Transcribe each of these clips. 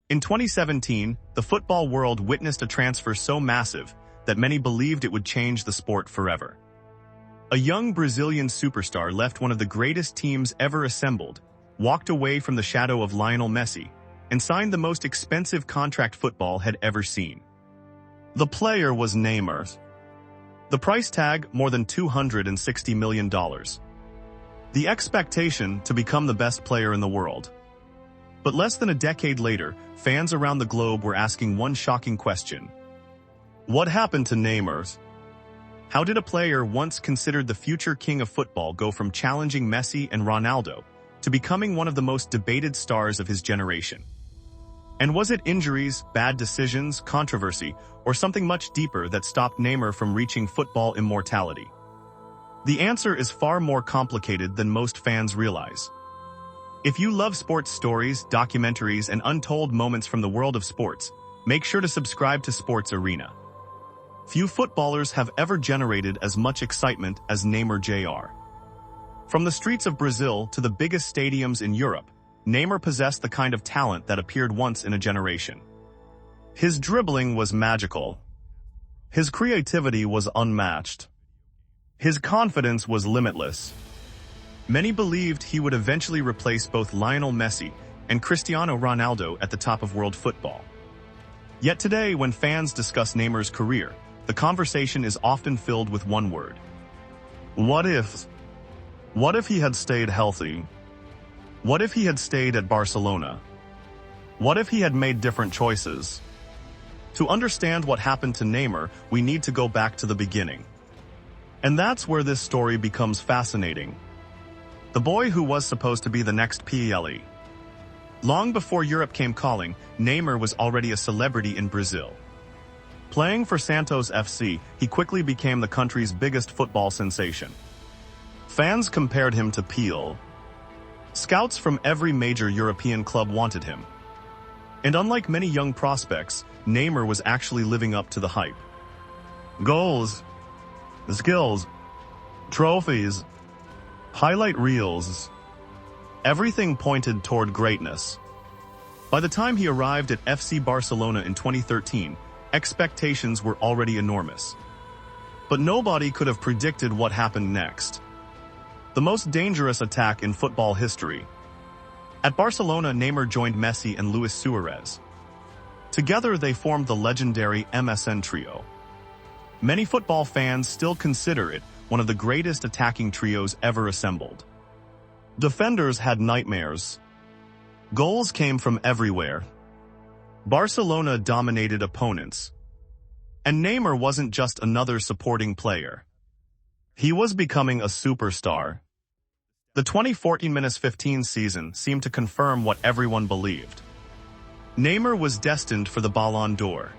In 2017, the football world witnessed a transfer so massive that many believed it would change the sport forever. A young Brazilian superstar left one of the greatest teams ever assembled, walked away from the shadow of Lionel Messi, and signed the most expensive contract football had ever seen. The player was Neymar. The price tag, more than $260 million. The expectation to become the best player in the world. But less than a decade later, fans around the globe were asking one shocking question. What happened to Neymar? How did a player once considered the future king of football go from challenging Messi and Ronaldo to becoming one of the most debated stars of his generation? And was it injuries, bad decisions, controversy, or something much deeper that stopped Neymar from reaching football immortality? The answer is far more complicated than most fans realize. If you love sports stories, documentaries, and untold moments from the world of sports, make sure to subscribe to Sports Arena. Few footballers have ever generated as much excitement as Neymar Jr. From the streets of Brazil to the biggest stadiums in Europe, Neymar possessed the kind of talent that appeared once in a generation. His dribbling was magical. His creativity was unmatched. His confidence was limitless. Many believed he would eventually replace both Lionel Messi and Cristiano Ronaldo at the top of world football. Yet today, when fans discuss Neymar's career, the conversation is often filled with one word. What if? What if he had stayed healthy? What if he had stayed at Barcelona? What if he had made different choices? To understand what happened to Neymar, we need to go back to the beginning. And that's where this story becomes fascinating. The boy who was supposed to be the next Pele. Long before Europe came calling, Neymar was already a celebrity in Brazil. Playing for Santos FC, he quickly became the country's biggest football sensation. Fans compared him to Pele. Scouts from every major European club wanted him. And unlike many young prospects, Neymar was actually living up to the hype. Goals, skills, trophies, highlight reels. Everything pointed toward greatness. By the time he arrived at FC Barcelona in 2013, expectations were already enormous. But nobody could have predicted what happened next. The most dangerous attack in football history. At Barcelona, Neymar joined Messi and Luis Suarez. Together, they formed the legendary MSN trio. Many football fans still consider it one of the greatest attacking trios ever assembled. Defenders had nightmares. Goals came from everywhere. Barcelona dominated opponents. And Neymar wasn't just another supporting player. He was becoming a superstar. The 2014-15 season seemed to confirm what everyone believed. Neymar was destined for the Ballon d'Or.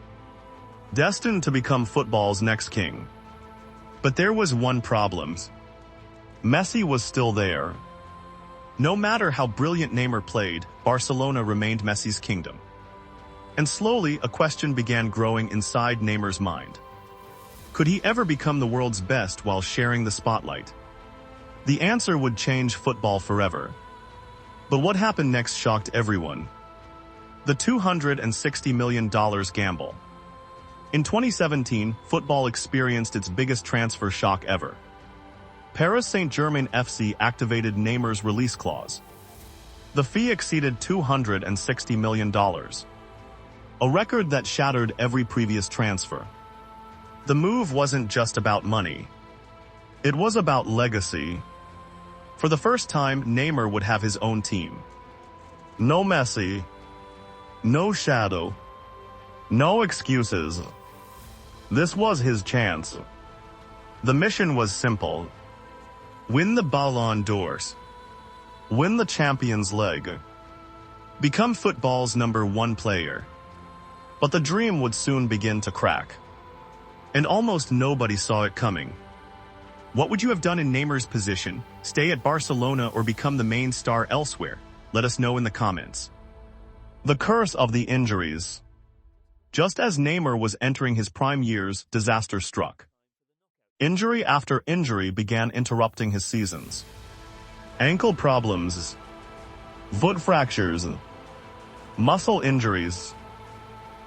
Destined to become football's next king. But there was one problem. Messi was still there. No matter how brilliant Neymar played, Barcelona remained Messi's kingdom. And slowly, a question began growing inside Neymar's mind. Could he ever become the world's best while sharing the spotlight? The answer would change football forever. But what happened next shocked everyone. The $260 million gamble. In 2017, football experienced its biggest transfer shock ever. Paris Saint-Germain FC activated Neymar's release clause. The fee exceeded $260 million. A record that shattered every previous transfer. The move wasn't just about money. It was about legacy. For the first time, Neymar would have his own team. No Messi. No shadow. No excuses. This was his chance. The mission was simple. Win the Ballon d'Ors. Win the Champions League. Become football's #1 player. But the dream would soon begin to crack. And almost nobody saw it coming. What would you have done in Neymar's position? Stay at Barcelona or become the main star elsewhere? Let us know in the comments. The curse of the injuries. Just as Neymar was entering his prime years, disaster struck. Injury after injury began interrupting his seasons. Ankle problems, foot fractures, Muscle injuries.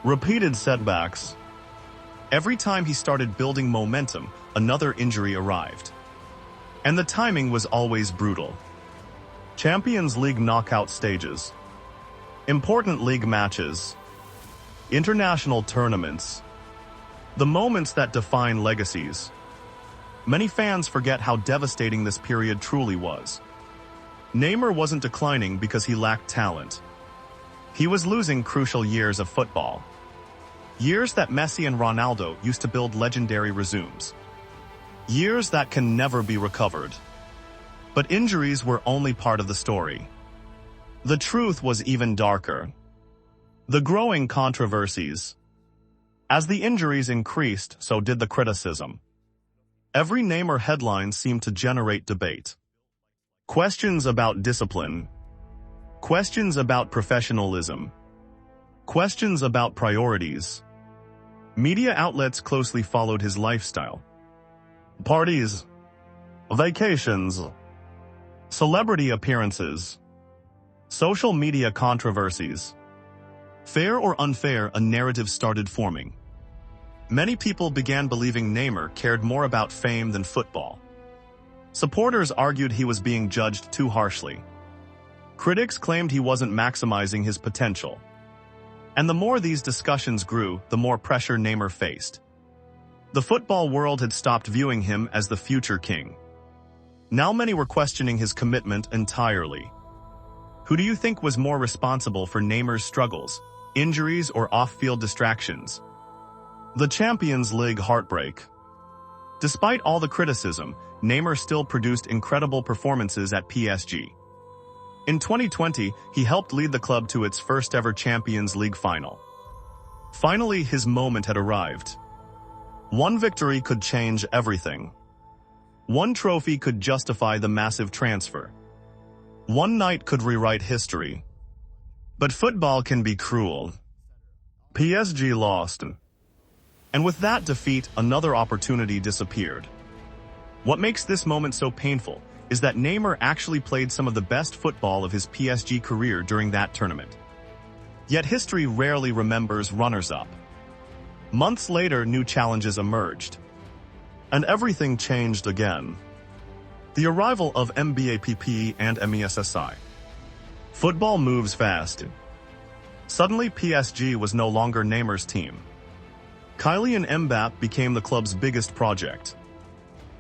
Repeated setbacks. Every time he started building momentum, another injury arrived. And the timing was always brutal. Champions League knockout stages. Important league matches. International tournaments. The moments that define legacies. Many fans forget how devastating this period truly was. Neymar wasn't declining because he lacked talent. He was losing crucial years of football. Years that Messi and Ronaldo used to build legendary resumes. Years that can never be recovered. But injuries were only part of the story. The truth was even darker. The growing controversies. As the injuries increased, so did the criticism. Every Neymar headline seemed to generate debate. Questions about discipline. Questions about professionalism. Questions about priorities. Media outlets closely followed his lifestyle. Parties. Vacations. Celebrity appearances. Social media controversies. Fair or unfair, a narrative started forming. Many people began believing Neymar cared more about fame than football. Supporters argued he was being judged too harshly. Critics claimed he wasn't maximizing his potential. And the more these discussions grew, the more pressure Neymar faced. The football world had stopped viewing him as the future king. Now many were questioning his commitment entirely. Who do you think was more responsible for Neymar's struggles, injuries or off-field distractions? The Champions League heartbreak. Despite all the criticism, Neymar still produced incredible performances at PSG. In 2020, he helped lead the club to its first-ever Champions League final. Finally, his moment had arrived. One victory could change everything. One trophy could justify the massive transfer. One night could rewrite history. But football can be cruel. PSG lost. And with that defeat, another opportunity disappeared. What makes this moment so painful is that Neymar actually played some of the best football of his PSG career during that tournament. Yet history rarely remembers runners-up. Months later, new challenges emerged. And everything changed again. The arrival of MBAPP and MESSI. Football moves fast. Suddenly, PSG was no longer Neymar's team. Kylian Mbappé became the club's biggest project.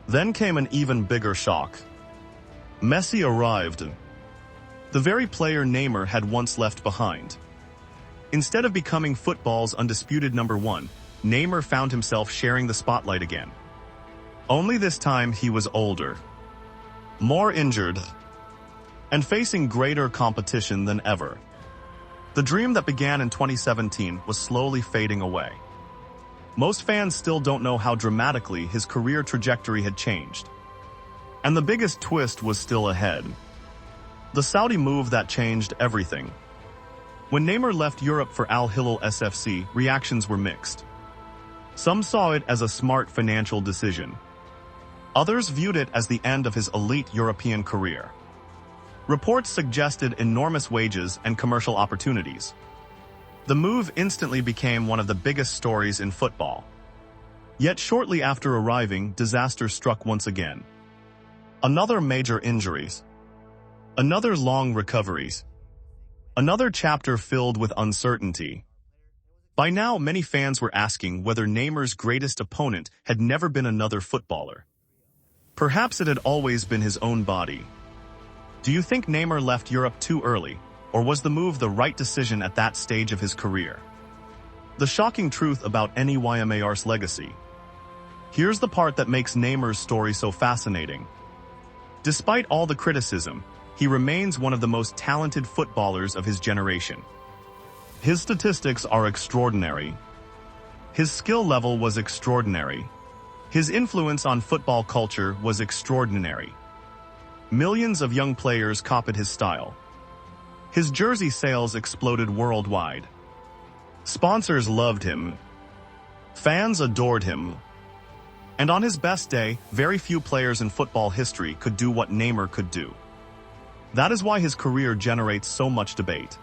Then came an even bigger shock. Messi arrived. The very player Neymar had once left behind. Instead of becoming football's undisputed number one, Neymar found himself sharing the spotlight again. Only this time he was older, more injured, and facing greater competition than ever. The dream that began in 2017 was slowly fading away. Most fans still don't know how dramatically his career trajectory had changed. And the biggest twist was still ahead. The Saudi move that changed everything. When Neymar left Europe for Al Hilal SFC, reactions were mixed. Some saw it as a smart financial decision. Others viewed it as the end of his elite European career. Reports suggested enormous wages and commercial opportunities. The move instantly became one of the biggest stories in football. Yet shortly after arriving, disaster struck once again. Another major injuries. Another long recoveries. Another chapter filled with uncertainty. By now, many fans were asking whether Neymar's greatest opponent had never been another footballer. Perhaps it had always been his own body. Do you think Neymar left Europe too early, or was the move the right decision at that stage of his career? The shocking truth about Neymar's legacy. Here's the part that makes Neymar's story so fascinating. Despite all the criticism, he remains one of the most talented footballers of his generation. His statistics are extraordinary. His skill level was extraordinary. His influence on football culture was extraordinary. Millions of young players copied his style. His jersey sales exploded worldwide. Sponsors loved him. Fans adored him. And on his best day, very few players in football history could do what Neymar could do. That is why his career generates so much debate.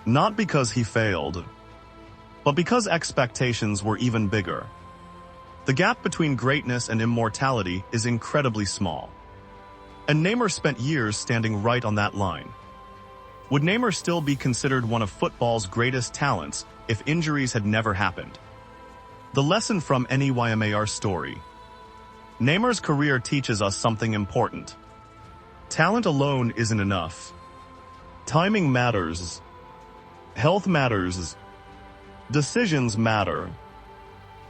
Not because he failed, but because expectations were even bigger. The gap between greatness and immortality is incredibly small. And Neymar spent years standing right on that line. Would Neymar still be considered one of football's greatest talents if injuries had never happened? The lesson from Neymar's story. Neymar's career teaches us something important. Talent alone isn't enough. Timing matters. Health matters. Decisions matter.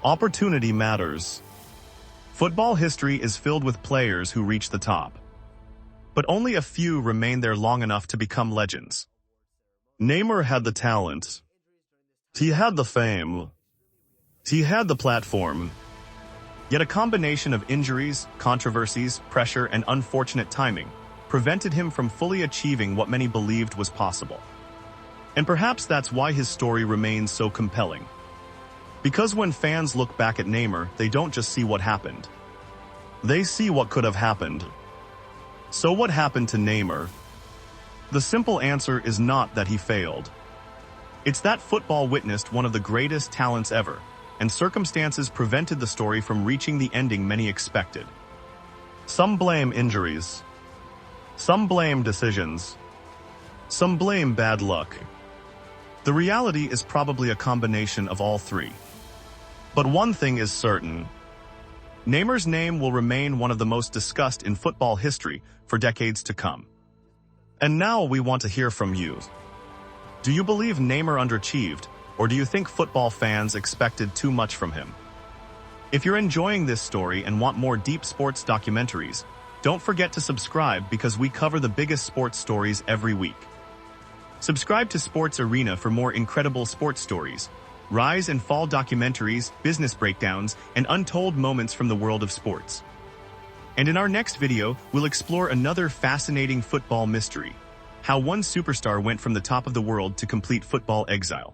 Opportunity matters. Football history is filled with players who reach the top. But only a few remain there long enough to become legends. Neymar had the talent. He had the fame. He had the platform. Yet a combination of injuries, controversies, pressure, and unfortunate timing prevented him from fully achieving what many believed was possible. And perhaps that's why his story remains so compelling. Because when fans look back at Neymar, they don't just see what happened. They see what could have happened. So what happened to Neymar? The simple answer is not that he failed. It's that football witnessed one of the greatest talents ever, and circumstances prevented the story from reaching the ending many expected. Some blame injuries. Some blame decisions. Some blame bad luck. The reality is probably a combination of all three. But one thing is certain. Neymar's name will remain one of the most discussed in football history for decades to come. And now we want to hear from you. Do you believe Neymar underachieved, or do you think football fans expected too much from him? If you're enjoying this story and want more deep sports documentaries, don't forget to subscribe because we cover the biggest sports stories every week. Subscribe to Sports Arena for more incredible sports stories, rise and fall documentaries, business breakdowns, and untold moments from the world of sports. And in our next video, we'll explore another fascinating football mystery: how one superstar went from the top of the world to complete football exile.